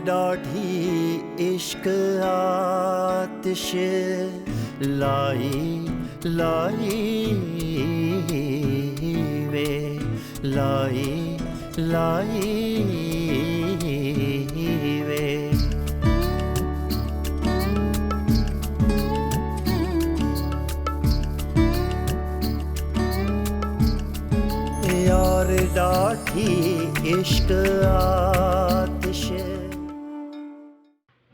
डाढ़ी इश्क आतिश लाई लाई वे लाई लाई वे। यार डाढ़ी इश्क आतिश।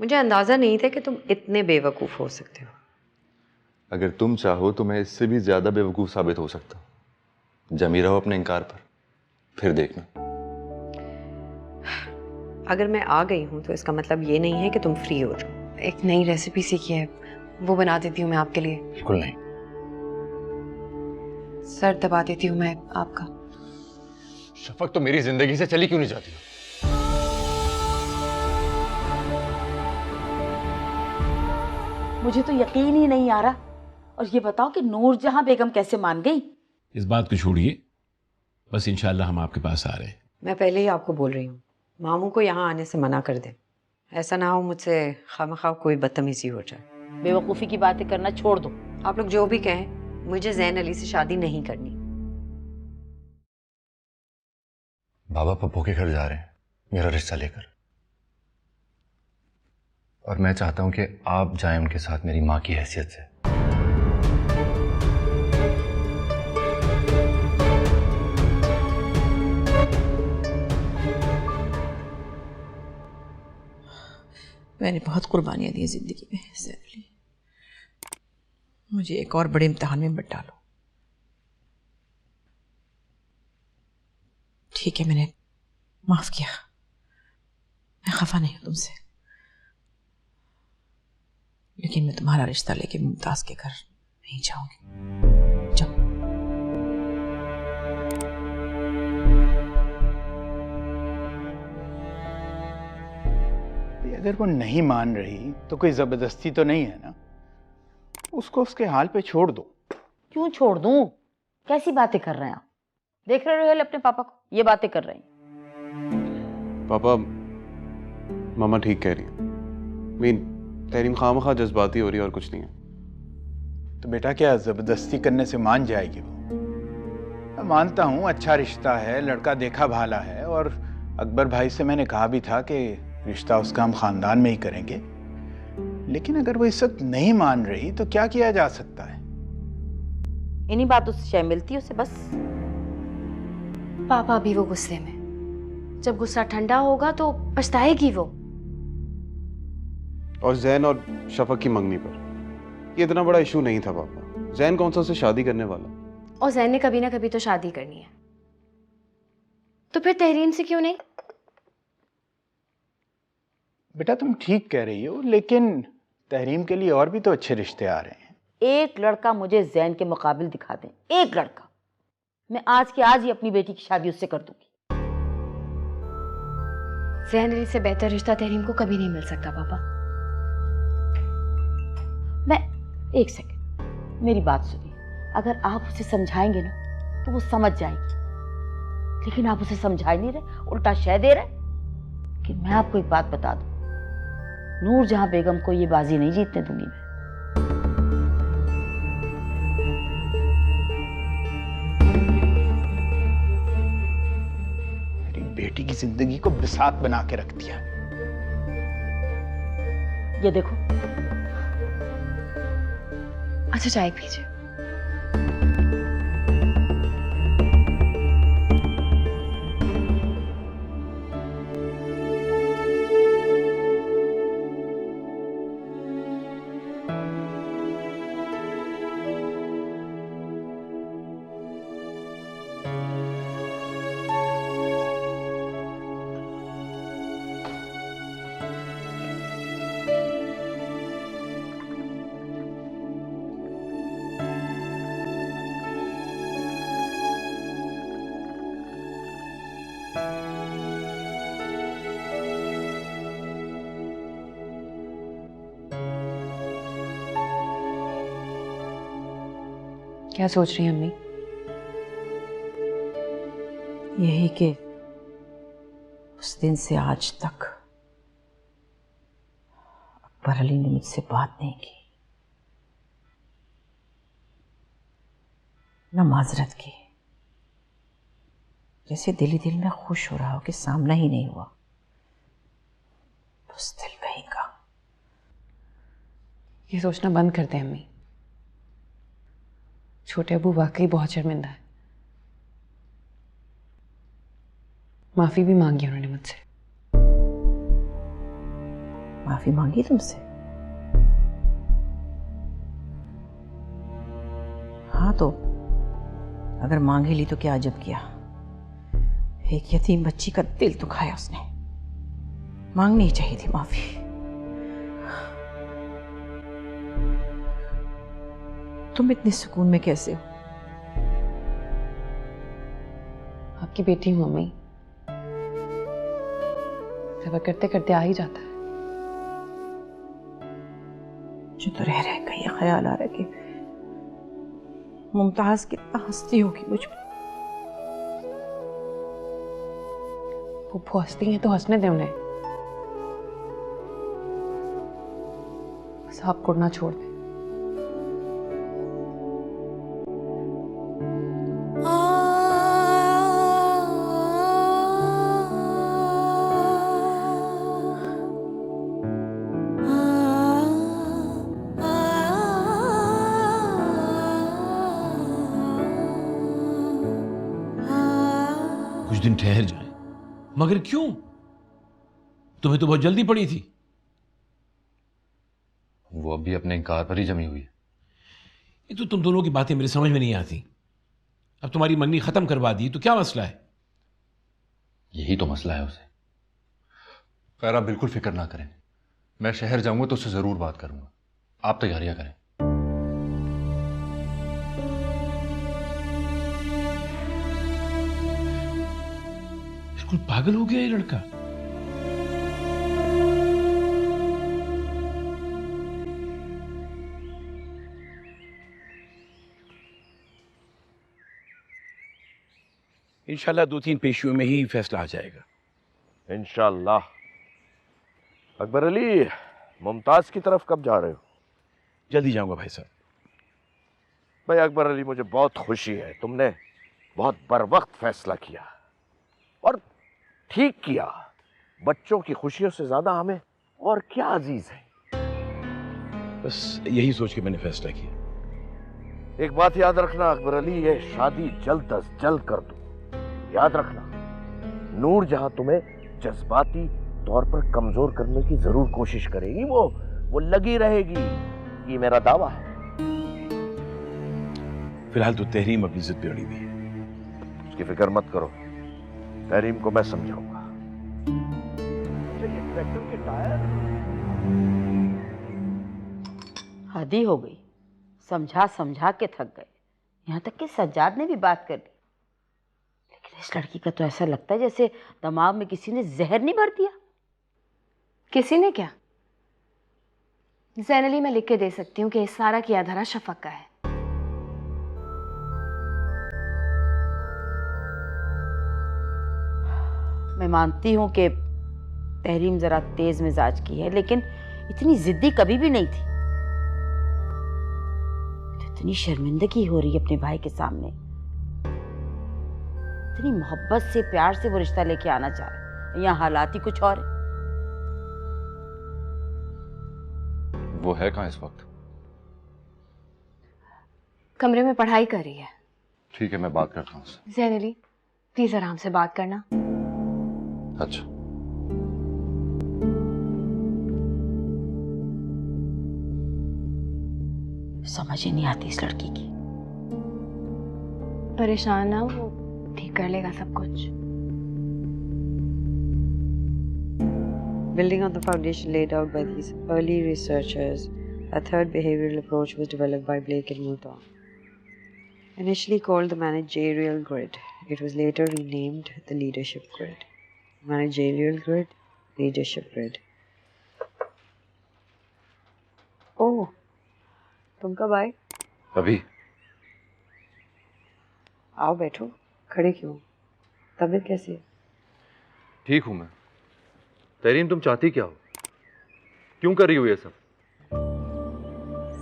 मुझे अंदाजा नहीं था कि तुम इतने बेवकूफ हो सकते हो। अगर तुम चाहो तो मैं इससे भी ज्यादा बेवकूफ साबित हो सकता हूं। जमी रहो अपने इनकार पर, फिर देखना। अगर मैं आ गई हूं तो इसका मतलब ये नहीं है कि तुम फ्री हो जाओ। एक नई रेसिपी सीखी है, वो बना देती हूँ मैं आपके लिए। बिल्कुल नहीं। सर दबा देती हूँ मैं आपका। शफक तो मेरी जिंदगी से चली क्यों नहीं जाती? मुझे तो यकीन ही नहीं आ रहा। और ये बताओ कि नूरजहां बेगम कैसे मान गई? इस बात को छोड़िए, बस इंशाल्लाह हम आपके पास आ रहे हैं। मैं पहले ही आपको बोल रही हूँ, मामू को यहाँ आने से मना कर दे। ऐसा ना हो मुझसे खामखा कोई बदतमीजी हो जाए। बेवकूफ़ी की बातें करना छोड़ दो। आप लोग जो भी कहें, मुझे ज़ैन अली से शादी नहीं करनी। बाबा पप्पू के घर जा रहे हैं मेरा रिश्ता लेकर, और मैं चाहता हूं कि आप जाएं उनके साथ मेरी मां की हैसियत से। मैंने बहुत कुर्बानियां दी जिंदगी में ज़ैन अली। मुझे एक और बड़े इम्तिहान में मत डालो। ठीक है, मैंने माफ किया। मैं खफा नहीं हूं तुमसे, लेकिन मैं तुम्हारा रिश्ता लेके मुमताज के घर नहीं जाऊंगी। जाओ। अगर वो नहीं मान रही तो कोई जबरदस्ती तो नहीं है ना? उसको उसके हाल पे छोड़ दो। क्यों छोड़ दूं? कैसी बातें कर रहे हैं आप? देख रहे हो अपने पापा को, ये बातें कर रहे हैं। पापा, मामा ठीक कह रही है। मीन तहरीम खामखा जज्बाती हो रही है और कुछ नहीं है। तो बेटा क्या जबरदस्ती करने से मान जाएगी वो? मैं मानता हूँ अच्छा रिश्ता है, लड़का देखा भाला है, और अकबर भाई से मैंने कहा भी था कि रिश्ता उसका हम खानदान में ही करेंगे। लेकिन अगर वो इस वक्त नहीं मान रही तो क्या किया जा सकता है? इन्हीं बातों से शय मिलती है उसे बस। पापा अभी वो गुस्से में, जब गुस्सा ठंडा होगा तो पछताएगी वो। और जैन और शफक की मंगनी पर ये इतना बड़ा इशू नहीं था पापा। जैन कौन सा उससे शादी करने वाला, और जैन ने कभी ना कभी तो शादी करनी है, तो फिर तहरीम से क्यों नहीं? बेटा तुम ठीक कह रही हो, लेकिन तहरीम के लिए और भी तो अच्छे रिश्ते आ रहे हैं। एक लड़का मुझे जैन के मुकाबिल दिखा दें, एक लड़का। मैं आज के आज ही अपनी बेटी की शादी उससे कर दूंगी। जैन अली से बेहतर रिश्ता तहरीम को कभी नहीं मिल सकता पापा। मैं एक सेकंड, मेरी बात सुनिए। अगर आप उसे समझाएंगे ना तो वो समझ जाएगी, लेकिन आप उसे समझा ही नहीं रहे, उल्टा शय दे रहे। कि मैं आपको एक बात बता दूं, नूरजहां बेगम को ये बाजी नहीं जीतने दूंगी मैं। मेरी बेटी की जिंदगी को बिसात बना के रख दिया। ये देखो। अच्छा चाय पीजिए। क्या सोच रही हैं अम्मी? यही कि उस दिन से आज तक अकबर अली ने मुझसे बात नहीं की, न माजरत की, जैसे दिल ही दिल में खुश हो रहा हो कि सामना ही नहीं हुआ। बुज़दिल कहीं का। ये सोचना बंद कर दे अम्मी, छोटे अबू वाकई बहुत शर्मिंदा है। माफी भी मांगी उन्होंने मुझसे। माफी मांगी तुमसे? हाँ, तो अगर मांगी ली तो क्या अजब किया। एक यतीम बच्ची का दिल दुखाया उसने, मांगनी ही चाहिए थी माफी। तुम इतने सुकून में कैसे हो? आपकी बेटी हूं अम्मी, सबर करते करते आ ही जाता है। जो तो रह का ये ख्याल आ रहा है कि मुमताज कितना हंसती होगी मुझ पर। वो हंसती हैं तो हंसने दे उन्हें, बस आप कुड़ना छोड़ दें। कुछ दिन ठहर जाए। मगर क्यों? तुम्हें तो बहुत जल्दी पड़ी थी। वो अभी अपने इनकार पर ही जमी हुई है। ये तो तुम दोनों की बातें मेरे समझ में नहीं आती। अब तुम्हारी मंगनी खत्म करवा दी तो क्या मसला है? यही तो मसला है उसे। खैर, आप बिल्कुल फिक्र ना करें, मैं शहर जाऊंगा तो उससे जरूर बात करूंगा। आप तैयारियां करें। बिल्कुल पागल हो गया ये लड़का। इंशाल्लाह 2-3 पेशियों में ही फैसला आ जाएगा। इंशाल्लाह। अकबर अली, मुमताज की तरफ कब जा रहे हो? जल्दी जाऊंगा भाई साहब। भाई अकबर अली, मुझे बहुत खुशी है, तुमने बहुत बरवक्त फैसला किया और ठीक किया। बच्चों की खुशियों से ज्यादा हमें और क्या अजीज है। बस यही सोच के मैंने फैसला किया। एक बात याद रखना अकबर अली, ये शादी जल्द अज जल्द कर दो। याद रखना, नूर जहां तुम्हें जज्बाती तौर पर कमजोर करने की जरूर कोशिश करेगी, वो लगी रहेगी, ये मेरा दावा है। फिलहाल तो तहरीम अपनी जिद पे अड़ी हुई है। उसकी फिक्र मत करो, तहरीम को मैं समझाऊंगा। ये ट्रैक्टर के टायर हदी हो गई, समझा समझा के थक गए। यहाँ तक कि सज्जाद ने भी बात कर ली, लेकिन इस लड़की का तो ऐसा लगता है जैसे दिमाग में किसी ने जहर नहीं भर दिया। किसी ने क्या? ज़ैन अली, मैं लिख के दे सकती हूँ कि इस सारा की आधारा शफक का है। मैं मानती हूँ कि तहरीम जरा तेज मिजाज की है, लेकिन इतनी जिद्दी कभी भी नहीं थी। इतनी शर्मिंदगी हो रही है अपने भाई के सामने, इतनी मोहब्बत से प्यार से वो रिश्ता लेके आना चाह रहा है, यहाँ हालात ही कुछ और है। वो है कहाँ इस वक्त? कमरे में पढ़ाई कर रही है। ठीक है, मैं बात करता हूँ उससे। ज़ैन अली, प्लीज आराम से बात करना। अच्छा। समझ ही नहीं आती इस लड़की की। परेशान ना हो, ठीक कर लेगा सब कुछ। Building on the foundation laid out by these early researchers, a third behavioral approach was developed by Blake and Moulton. Initially called the managerial grid, it was later renamed the leadership grid. Managerial grid, leadership grid. Oh, तुम कब आए? अभी। आओ बैठो, खड़े क्यों? तबीयत कैसी है? ठीक हूं मैं। तहरीम, तुम चाहती क्या हो? क्यों कर रही हो ये सब?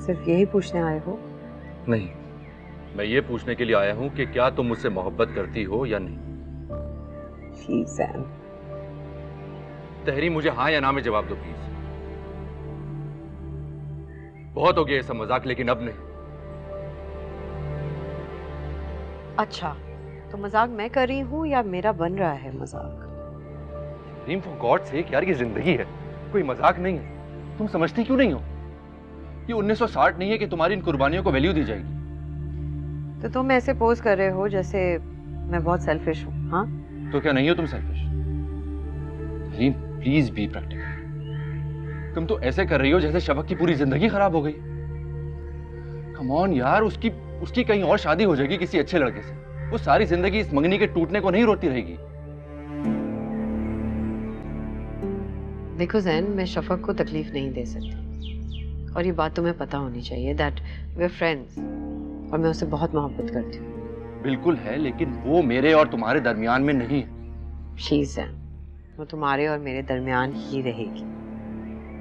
सिर्फ यही पूछने आए हो? नहीं, मैं ये पूछने के लिए आया हूं कि क्या तुम मुझसे मोहब्बत करती हो या नहीं। प्लीज जैन। तहरीम, मुझे हाँ या ना में जवाब दो प्लीज। बहुत हो गया ये सब मजाक, लेकिन अब नहीं। अच्छा, तो मजाक मैं कर रही हूँ या मेरा बन रहा है मजाक? तहरीम, फॉर गॉड सेक यार, ये जिंदगी है, कोई मजाक नहीं है। तुम समझती क्यों नहीं हो? ये 1960 नहीं है कि तुम्हारी इन कुर्बानियों को वैल्यू दी जाएगी। तो तुम ऐसे पोज कर रहे हो जैसे मैं बहुत सेल्फिश हूँ। हाँ, तो क्या नहीं हो तुम selfish? Tahreem, please be practical. तुम तो ऐसे कर रही हो जैसे शफक की पूरी जिंदगी खराब हो गई। कम ऑन यार, उसकी कहीं और शादी हो जाएगी किसी अच्छे लड़के से। वो सारी जिंदगी इस मंगनी के टूटने को नहीं रोती रहेगी। देखो जैन, मैं शफक को तकलीफ नहीं दे सकती, और ये बात तुम्हें पता होनी चाहिए दैट वी आर फ्रेंड्स, और मैं उससे बहुत मोहब्बत करती हूँ। बिल्कुल है, लेकिन वो मेरे और तुम्हारे दरमियान में नहीं है। शीज़ जैन, वो तुम्हारे और मेरे दरमियान ही रहेगी।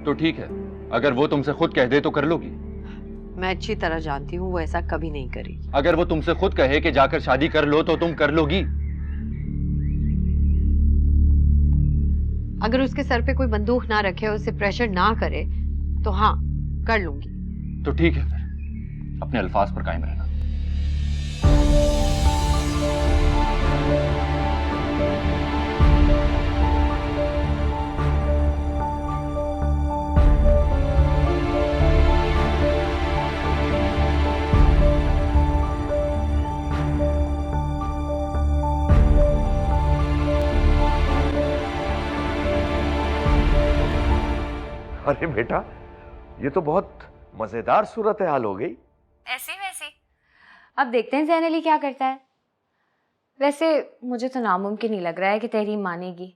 तो ठीक है, अगर वो तुमसे खुद कह दे तो कर लोगी? मैं अच्छी तरह जानती हूँ वो ऐसा कभी नहीं करेगी। अगर वो तुमसे खुद कहे कि जाकर शादी कर लो तो तुम कर लोगी? अगर उसके सर पे कोई बंदूक ना रखे, उससे प्रेशर ना करे, तो हाँ, कर लूंगी। तो ठीक है, फिर अपने अल्फाज पर कायम रहना। अरे बेटा, ये तो बहुत मजेदार सूरत हाल हो गई। ऐसे वैसे अब देखते हैं ज़ैन अली क्या करता है। वैसे मुझे तो नामुमकिन ही लग रहा है कि तहरीम मानेगी।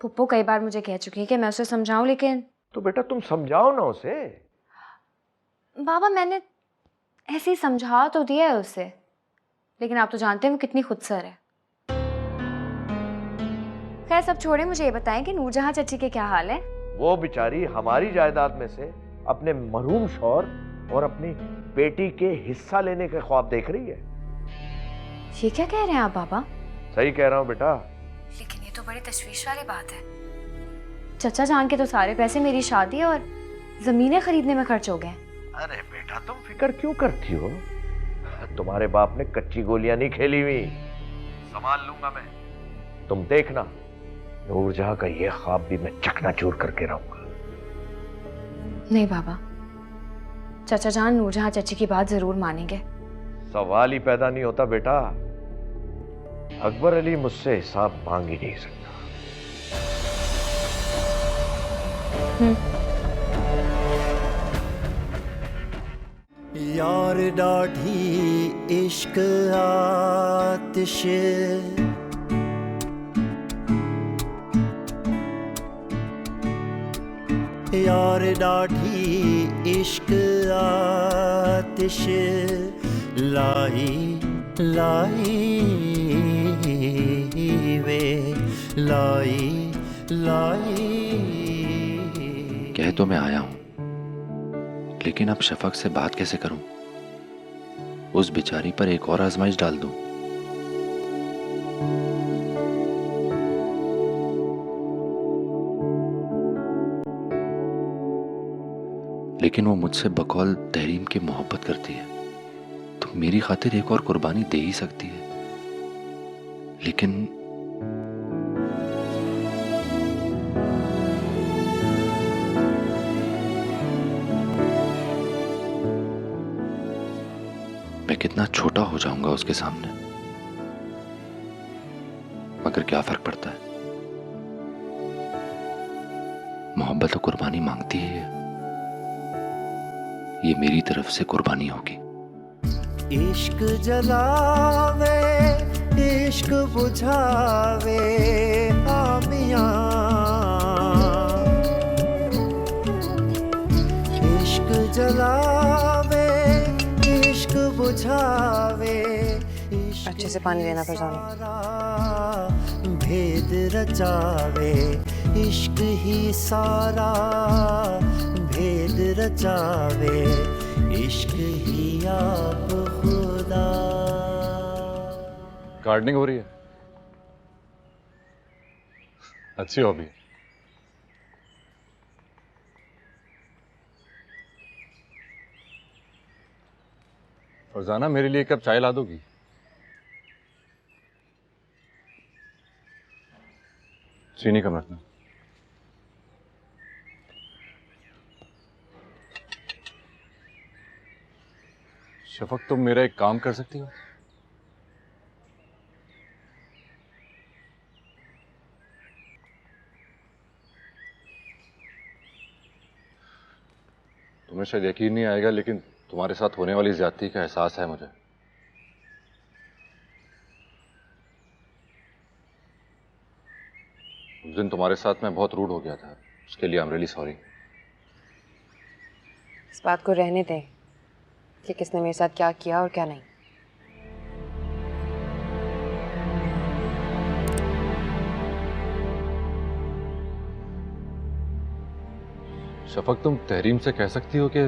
पुप्पो कई बार मुझे कह चुकी है कि मैं उसे समझाऊं, लेकिन तो बेटा तुम समझाओ ना उसे। बाबा, मैंने ऐसे ही समझा तो दिया है उसे, लेकिन आप तो जानते हैं वो कितनी खुदसर है। खैर सब छोड़े, मुझे ये बताएं कि नूरजहां चची के क्या हाल है? वो बेचारी हमारी जायदाद में से अपने मरहूम शौहर और अपनी बेटी के हिस्सा लेने के ख्वाब देख रही है। ये क्या कह रहे हैं आप बाबा? सही कह रहा हूँ बेटा। लेकिन ये तो बड़ी तशवीश वाली बात है। चचा जान के तो सारे पैसे मेरी शादी और जमीनें खरीदने में खर्च हो गए। अरे बेटा, तुम फिक्र क्यों करती हो? तुम्हारे बाप ने कच्ची गोलियां नहीं खेली हुई, संभाल लूंगा मैं। तुम देखना, नूरजहां का ये ख्वाब भी मैं चकनाचूर करके रहूंगा। नहीं बाबा, चाचा जान नूरजहां चची की बात जरूर मानेंगे। सवाल ही पैदा नहीं होता बेटा। अकबर अली मुझसे हिसाब मांग ही नहीं सकता। यार डाढ़ी इश्क आतिश, यार डाढ़ी इश्क आतिश, लाई लाई वे लाई लाई। कह तो मैं आया हूं, लेकिन अब शफक से बात कैसे करूं? उस बेचारी पर एक और आजमाइश डाल दूं? लेकिन वो मुझसे बकौल तहरीम की मोहब्बत करती है, तो मेरी खातिर एक और कुर्बानी दे ही सकती है। लेकिन मैं कितना छोटा हो जाऊंगा उसके सामने। मगर क्या फर्क पड़ता है, मोहब्बत तो कुर्बानी मांगती ही है। ये मेरी तरफ से कुर्बानी होगी। इश्क जलावे इश्क बुझावे आमियां, इश्क जलावे इश्क बुझावे। अच्छे से पानी लेना पड़ेगा। भेद रचावे इश्क ही सारा भेद रचावे। इश्क ही आप खुदा। गार्डनिंग हो रही है, अच्छी हॉबी। फरजाना, मेरे लिए एक कप चाय ला दोगी? चीनी कम रखना। शफक, तुम मेरा एक काम कर सकती हो? तुम्हें शायद यकीन नहीं आएगा, लेकिन तुम्हारे साथ होने वाली ज्यादती का एहसास है मुझे। उस दिन तुम्हारे साथ मैं बहुत रूड हो गया था, उसके लिए आई एम रियली सॉरी। इस बात को रहने दें कि किसने मेरे साथ क्या किया और क्या नहीं। शफक, तुम तहरीम से कह सकती हो कि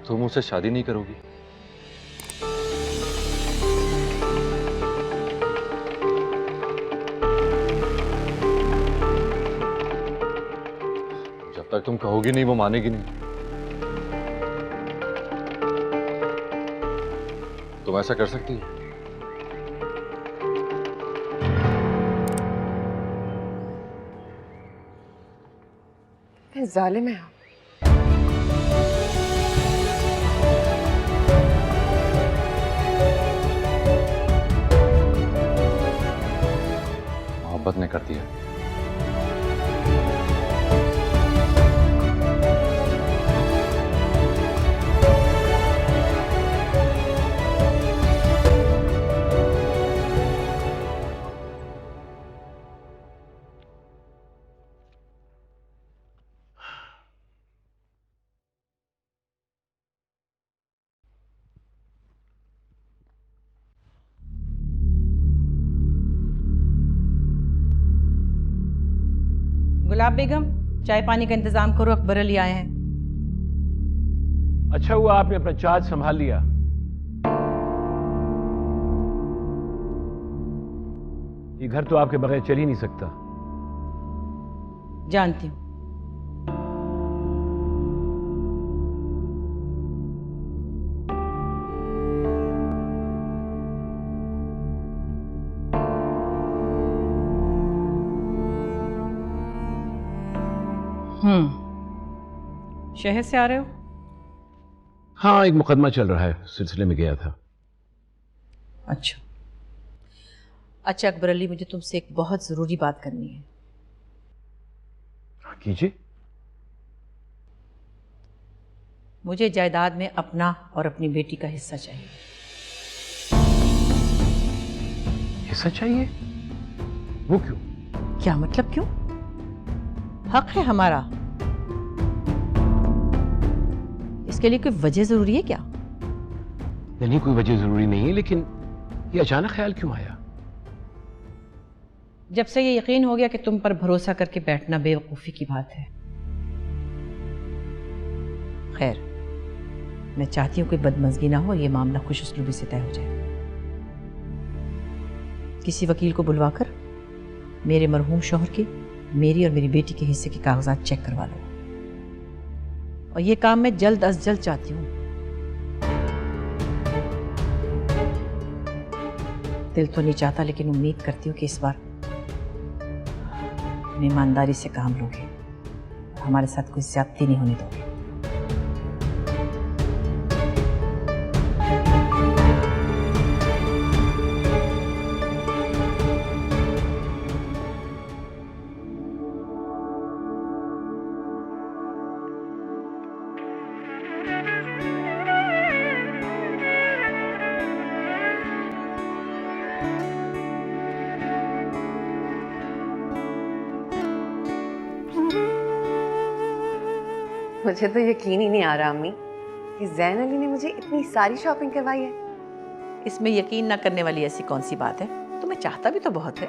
तुम मुझसे शादी नहीं करोगी? जब तक तुम कहोगी नहीं वो मानेगी नहीं। तुम ऐसा कर सकती हो? जालिम है आप। मोहब्बत ने कर दिया। गुलाब बेगम, चाय पानी का इंतजाम करो, अकबर अली आए हैं। अच्छा हुआ आपने अपना चार्ज संभाल लिया। ये घर तो आपके बगैर चल ही नहीं सकता। जानती हूँ। शहर से आ रहे हो? हाँ, एक मुकदमा चल रहा है, सिलसिले में गया था। अच्छा अकबर अली, मुझे तुमसे एक बहुत जरूरी बात करनी है। कीजिए। मुझे जायदाद में अपना और अपनी बेटी का हिस्सा चाहिए। हिस्सा चाहिए? वो क्यों? क्या मतलब क्यों? हक है हमारा। इसके लिए कोई वजह जरूरी है क्या? नहीं, कोई वजह जरूरी नहीं है, लेकिन ये अचानक ख्याल क्यों आया? जब से ये यकीन हो गया कि तुम पर भरोसा करके बैठना बेवकूफ़ी की बात है। खैर, मैं चाहती हूँ कोई बदमज़गी ना हो, ये मामला खुश उसलूबी से तय हो जाए। किसी वकील को बुलवाकर मेरे मरहूम शौहर के, मेरी और मेरी बेटी के हिस्से के कागजात चेक करवा लो, और ये काम मैं जल्द अज जल्द चाहती हूँ। दिल तो नहीं चाहता, लेकिन उम्मीद करती हूँ कि इस बार ईमानदारी से काम लोगे, हमारे साथ कोई ज्यादती नहीं होने दोगे। मुझे तो यकीन ही नहीं आ रहा अम्मी कि ज़ैन अली ने मुझे इतनी सारी शॉपिंग करवाई है। इसमें यकीन ना करने वाली ऐसी कौन सी बात है? तुम्हें चाहता भी तो बहुत है।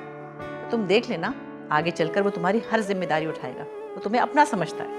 तुम देख लेना, आगे चलकर वो तुम्हारी हर जिम्मेदारी उठाएगा। वो तुम्हें अपना समझता है।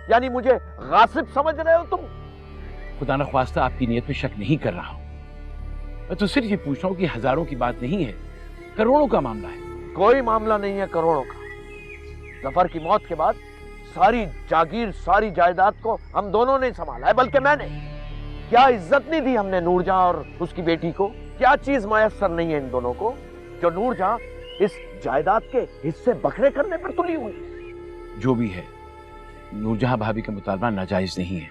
यानी मुझे गासिब समझ रहे हो तुम? खुदा न ख्वास्ता आपकी नीयत में शक नहीं कर रहा हूं। मैं तो सिर्फ ये पूछ रहा हूं कि हजारों की बात नहीं है, करोड़ों का मामला है। कोई मामला नहीं है करोड़ों का। जफर की मौत के बाद सारी जागीर, सारी जायदाद को हम दोनों ने संभाला है, बल्कि मैंने। क्या इज्जत नहीं दी हमने नूरजहां और उसकी बेटी को? क्या चीज मयसर नहीं है इन दोनों को जो नूरजहां इस जायदाद के हिस्से बखरे करने पर तुली हुई? जो भी है, नूरजहां भाभी का मुतालबा नाजायज नहीं है।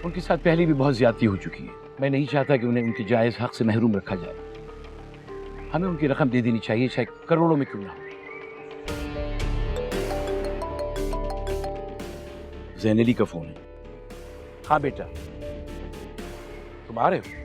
उनके साथ पहले भी बहुत ज्यादती हो चुकी है। मैं नहीं चाहता कि उन्हें उनके जायज हक से महरूम रखा जाए। हमें उनकी रकम दे देनी चाहिए, चाहे करोड़ों में क्यों ना हो। ज़ैनली का फोन है। हाँ बेटा, तुम आ रहे हो?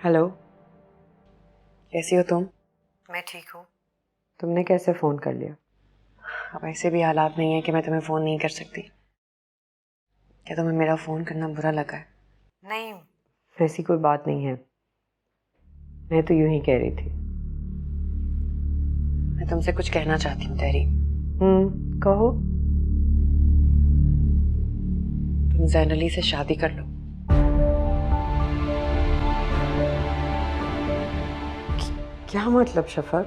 हेलो, कैसी हो तुम? मैं ठीक हूँ। तुमने कैसे फ़ोन कर लिया? अब ऐसे भी हालात नहीं है कि मैं तुम्हें फ़ोन नहीं कर सकती। क्या तुम्हें मेरा फ़ोन करना बुरा लगा है? नहीं, ऐसी कोई बात नहीं है। मैं तो यूं ही कह रही थी। मैं तुमसे कुछ कहना चाहती हूँ तहरीम। कहो। तुम ज़ैनली से शादी कर लो। क्या मतलब शफक?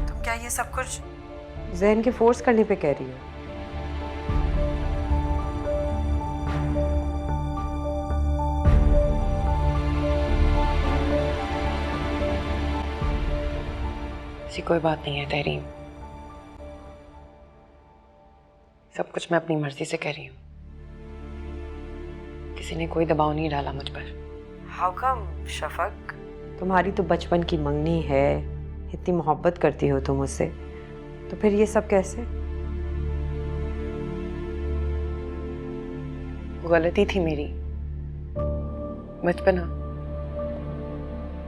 तुम क्या ये सब कुछ ज़ैन के फोर्स करने पे कह रही हो? ऐसी कोई बात नहीं है तहरीम। सब कुछ मैं अपनी मर्जी से कर रही हूँ। किसी ने कोई दबाव नहीं डाला मुझ पर। How come Shafaq? तुम्हारी तो बचपन की मंगनी है, इतनी मोहब्बत करती हो तुम उससे, तो फिर ये सब कैसे? गलती थी मेरी, बचपना।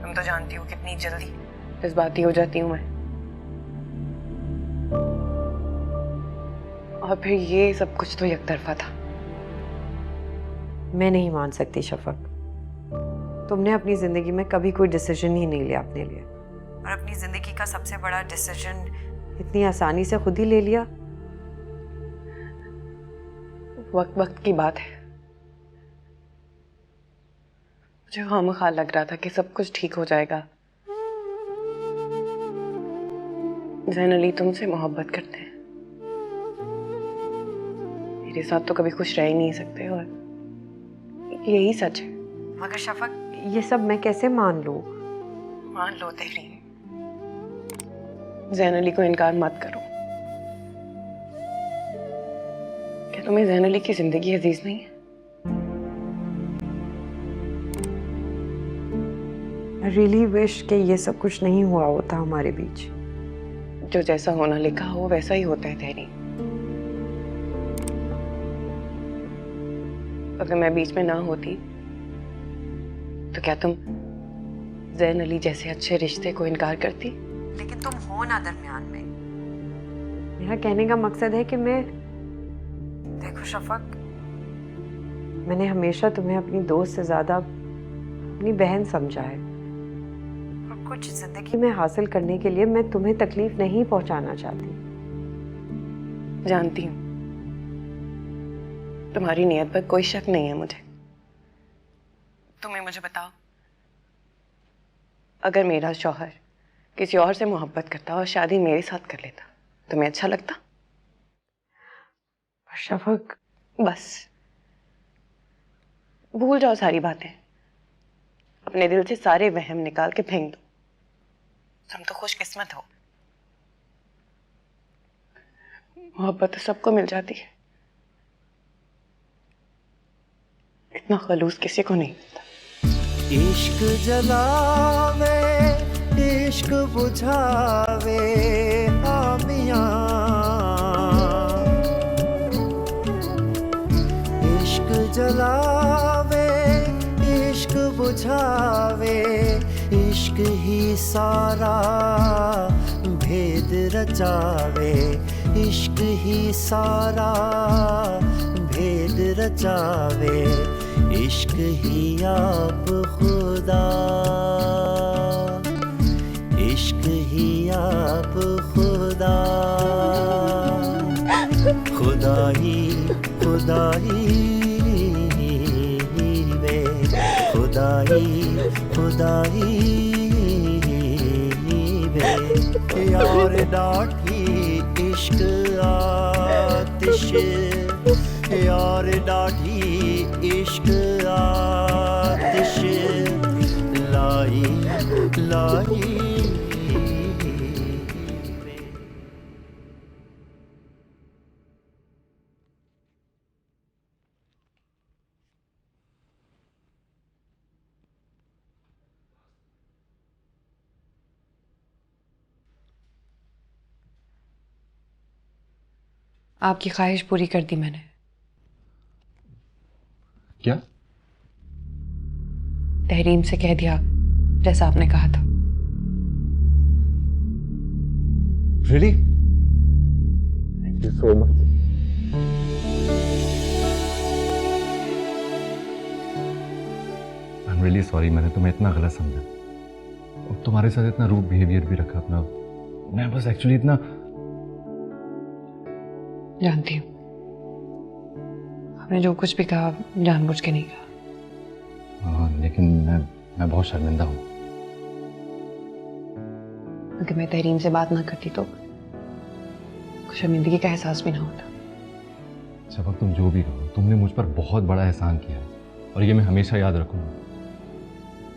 तुम तो जानती हो कितनी जल्दी जज्बाती हो जाती हूँ मैं। और फिर ये सब कुछ तो एक तरफा था। मैं नहीं मान सकती शफक। तुमने अपनी जिंदगी में कभी कोई डिसीजन ही नहीं लिया अपने लिए, और अपनी जिंदगी का सबसे बड़ा डिसीजन इतनी आसानी से खुद ही ले लिया। वक्त वक्त की बात है। मुझे खामखा लग रहा था कि सब कुछ ठीक हो जाएगा। ज़ैनली तुमसे मोहब्बत करते हैं, मेरे साथ तो कभी खुश रह ही नहीं सकते, और यही सच है। मगर शफक, ये सब मैं कैसे मान लूं? मान लो तहरीम, ज़ैनली को इनकार मत करो। क्या तुम्हें ज़ैनली की जिंदगी अजीज नहीं है? I really wish कि ये सब कुछ नहीं हुआ होता हमारे बीच। जो जैसा होना लिखा हो वैसा ही होता है तहरीम। अगर मैं बीच में ना होती तो क्या तुम ज़ैनली जैसे अच्छे रिश्ते को इनकार करती? लेकिन तुम हो ना दरमियान में। मेरा कहने का मकसद है कि देखो शफक, मैंने हमेशा तुम्हें अपनी दोस्त से ज्यादा अपनी बहन समझा है, और कुछ जिंदगी में हासिल करने के लिए मैं तुम्हें तकलीफ नहीं पहुंचाना चाहती। जानती हूँ, तुम्हारी नीयत पर कोई शक नहीं है मुझे। तुम्हें मुझे बताओ, अगर मेरा शौहर किसी और से मोहब्बत करता और शादी मेरे साथ कर लेता, तुम्हें अच्छा लगता? शफक, बस भूल जाओ सारी बातें, अपने दिल से सारे वहम निकाल के फेंक दो। तुम तो खुशकिस्मत हो। मोहब्बत तो सबको मिल जाती है, इतना खलूस किसी को नहीं मिलता। इश्क जलावे इश्क बुझावे आमियां, इश्क जलावे इश्क बुझावे, इश्क ही सारा भेद रचावे, इश्क ही सारा भेद रचावे, इश्क ही आप खुदा, इश्क ही आप खुदा, खुदाई खुदाई वे, खुदाई खुदाई वे, यार डाठी इश्क आतिश, यार डाठी इश्क आतिश लाई लाई। आपकी ख्वाहिश पूरी कर दी मैंने। क्या? तहरीम से कह दिया जैसा आपने कहा था। Really? Thank you so much. I'm really sorry, मैंने तुम्हें इतना गलत समझा और तुम्हारे साथ इतना रूड बिहेवियर भी रखा अपना। मैं बस एक्चुअली इतना जानती हूँ आपने जो कुछ भी कहा जानबूझ के नहीं कहा। हाँ, लेकिन मैं बहुत शर्मिंदा हूँ। अगर मैं तहरीम से बात ना करती तो शर्मिंदगी का एहसास भी ना होता। शफक, तुम जो भी कहो, तुमने मुझ पर बहुत बड़ा एहसान किया है और ये मैं हमेशा याद रखूंगा।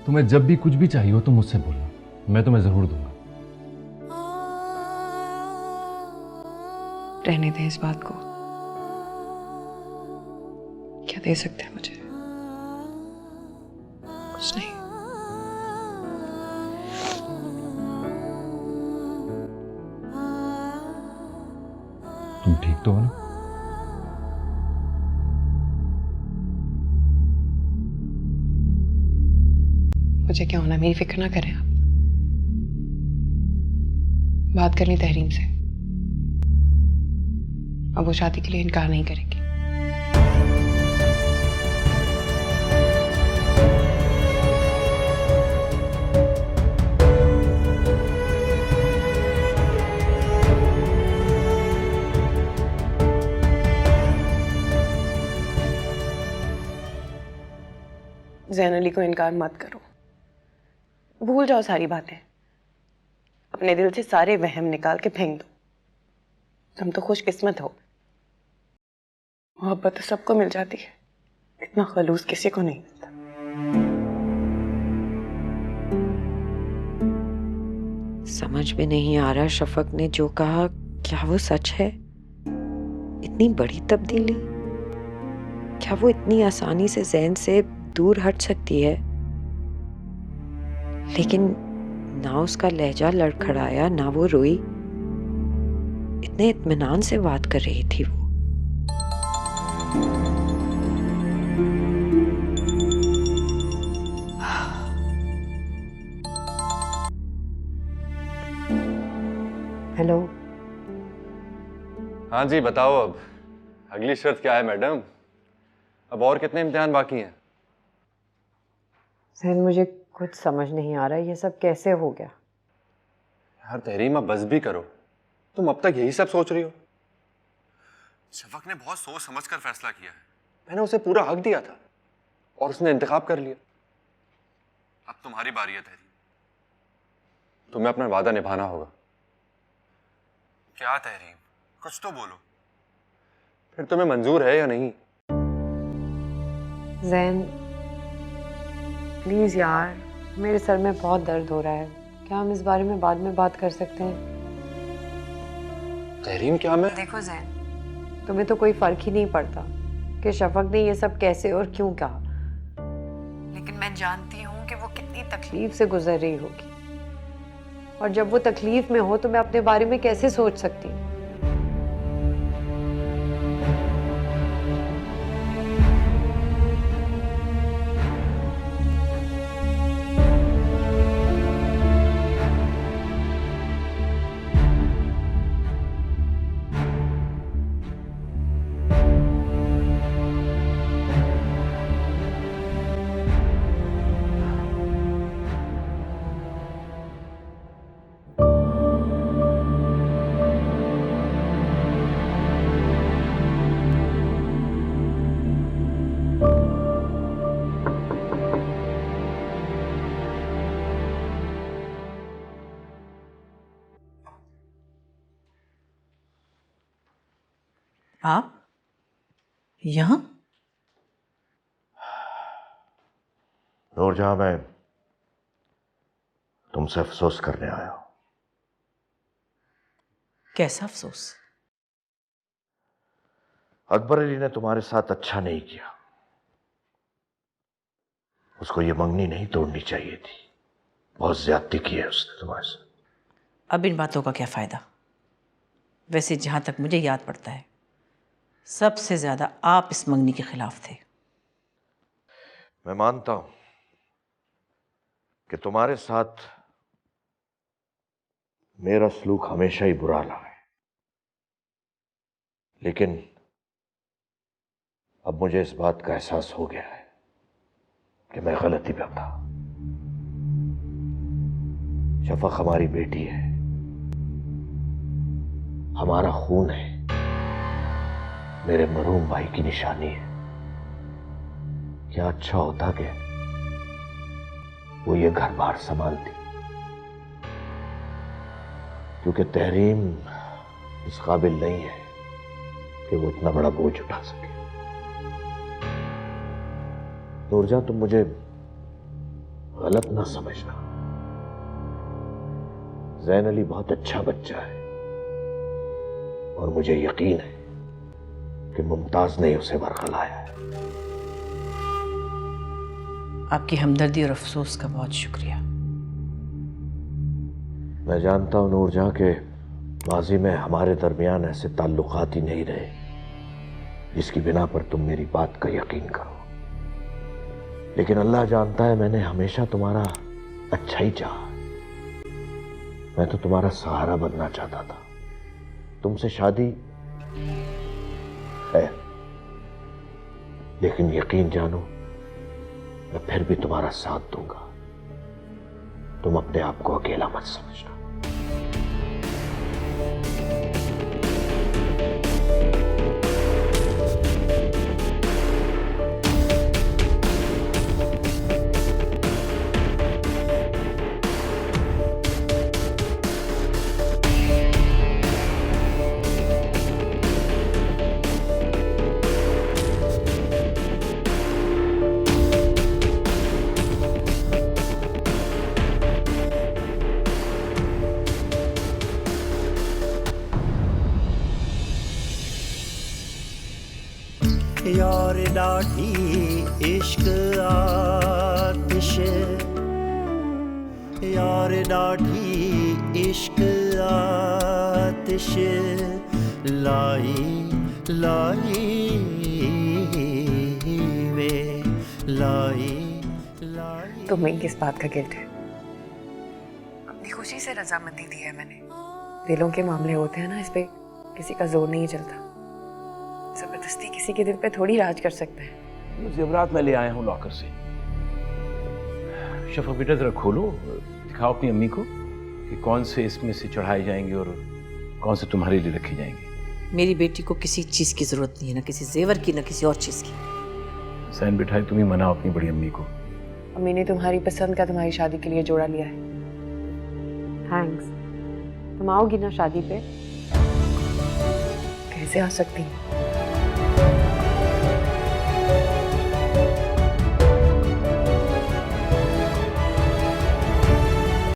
तुम्हें जब भी कुछ भी चाहिए हो तुम मुझसे बोलना, मैं तुम्हें जरूर दूंगा। रहने दें इस बात को। क्या दे सकते हैं मुझे? कुछ नहीं। तुम ठीक तो हो ना? मुझे क्या होना, मेरी फिक्र ना करें आप। बात कर ली तहरीम से, अब वो शादी के लिए इनकार नहीं करेंगी। ज़ैन अली को इनकार मत करो, भूल जाओ सारी बातें, अपने दिल से सारे वहम निकाल के फेंक दो। तुम तो खुशकिस्मत हो, मोहब्बत तो सबको मिल जाती है, इतना खलूस किसी को नहीं मिलता। समझ में नहीं आ रहा शफक ने जो कहा क्या वो सच है? इतनी बड़ी तब्दीली, क्या वो इतनी आसानी से ज़ैन से दूर हट सकती है? लेकिन ना उसका लहजा लड़खड़ाया, ना वो रोई, इतने इत्मीनान से बात कर रही थी वो। हेलो। हाँ जी, बताओ अब अगली शर्त क्या है मैडम? अब और कितने इम्तिहान बाकी हैं? ज़ैन, मुझे कुछ समझ नहीं आ रहा ये सब कैसे हो गया। यार तहरीम, अब बस भी करो, तुम अब तक यही सब सोच रही हो। शफक ने बहुत सोच समझ कर फैसला किया है, मैंने उसे पूरा हक दिया था और उसने इंतखाब कर लिया। अब तुम्हारी बारी है तहरीम, तुम्हें अपना वादा निभाना होगा। क्या तहरीम, कुछ तो बोलो, फिर तुम्हें मंजूर है या नहीं? ज़ैन प्लीज़ यार, मेरे सर में बहुत दर्द हो रहा है, क्या हम इस बारे में बाद में बात कर सकते हैं? तहरीम, क्या मैं... देखो ज़ैन, तुम्हें तो कोई फ़र्क ही नहीं पड़ता कि शफक ने ये सब कैसे और क्यों कहा, लेकिन मैं जानती हूँ कि वो कितनी तकलीफ से गुजर रही होगी, और जब वो तकलीफ में हो तो मैं अपने बारे में कैसे सोच सकती हूँ। आप यहाँ? नूरजहां, मैं तुमसे अफसोस करने आया हूं। कैसा अफसोस? अकबर अली ने तुम्हारे साथ अच्छा नहीं किया। उसको ये मंगनी नहीं तोड़नी चाहिए थी। बहुत ज्यादती की है उसने तुम्हारे साथ। अब इन बातों का क्या फायदा? वैसे जहां तक मुझे याद पड़ता है, सबसे ज्यादा आप इस मंगनी के खिलाफ थे। मैं मानता हूं कि तुम्हारे साथ मेरा सलूक हमेशा ही बुरा रहा है, लेकिन अब मुझे इस बात का एहसास हो गया है कि मैं गलती पे था। शफक हमारी बेटी है, हमारा खून है, मेरे मरूम भाई की निशानी है। क्या अच्छा होता कि वो ये घर बार संभालती, क्योंकि तहरीम इस काबिल नहीं है कि वो इतना बड़ा बोझ उठा सके। नूरजहां, तुम मुझे गलत ना समझना। ज़ैन अली बहुत अच्छा बच्चा है और मुझे यकीन है कि मुमताज ने उसे बरगलाया है। आपकी हमदर्दी और अफसोस का बहुत शुक्रिया। मैं जानता हूं नूरजहां के माजी में हमारे दरमियान ऐसे ताल्लुकात ही नहीं रहे जिसकी बिना पर तुम मेरी बात का यकीन करो, लेकिन अल्लाह जानता है मैंने हमेशा तुम्हारा अच्छा ही चाहा। मैं तो तुम्हारा सहारा बनना चाहता था। तुमसे शादी है, लेकिन यकीन जानो मैं फिर भी तुम्हारा साथ दूंगा। तुम अपने आप को अकेला मत समझना। यार डाढ़ी इश्क आतिश, यार डाढ़ी इश्क आतिश लाई लाई वे लाई लाई। तुम्हें किस बात का गिल्ट है? अपनी खुशी से रजामंदी दी है मैंने। दिलों के मामले होते हैं ना, इस पे किसी का जोर नहीं चलता। जबरदस्ती किसी के दिल पे थोड़ी राज कर सकते हैं। जेवरात मैं ले आया हूँ लॉकर से। शफक बेटा जरा खोलो, दिखाओ अपनी अम्मी को कि कौन से इसमें से चढ़ाए जाएंगे और कौन से तुम्हारे लिए रखे जाएंगे। मेरी बेटी को किसी चीज की जरूरत नहीं है, ना किसी जेवर की, ना किसी और चीज की। सैन बिठाई, तुम ही मनाओ अपनी बड़ी अम्मी को। अम्मी ने तुम्हारी पसंद का तुम्हारी शादी के लिए जोड़ा लिया है। थैंक्स। तुम आओगी ना शादी पे? कैसे आ सकती हूँ?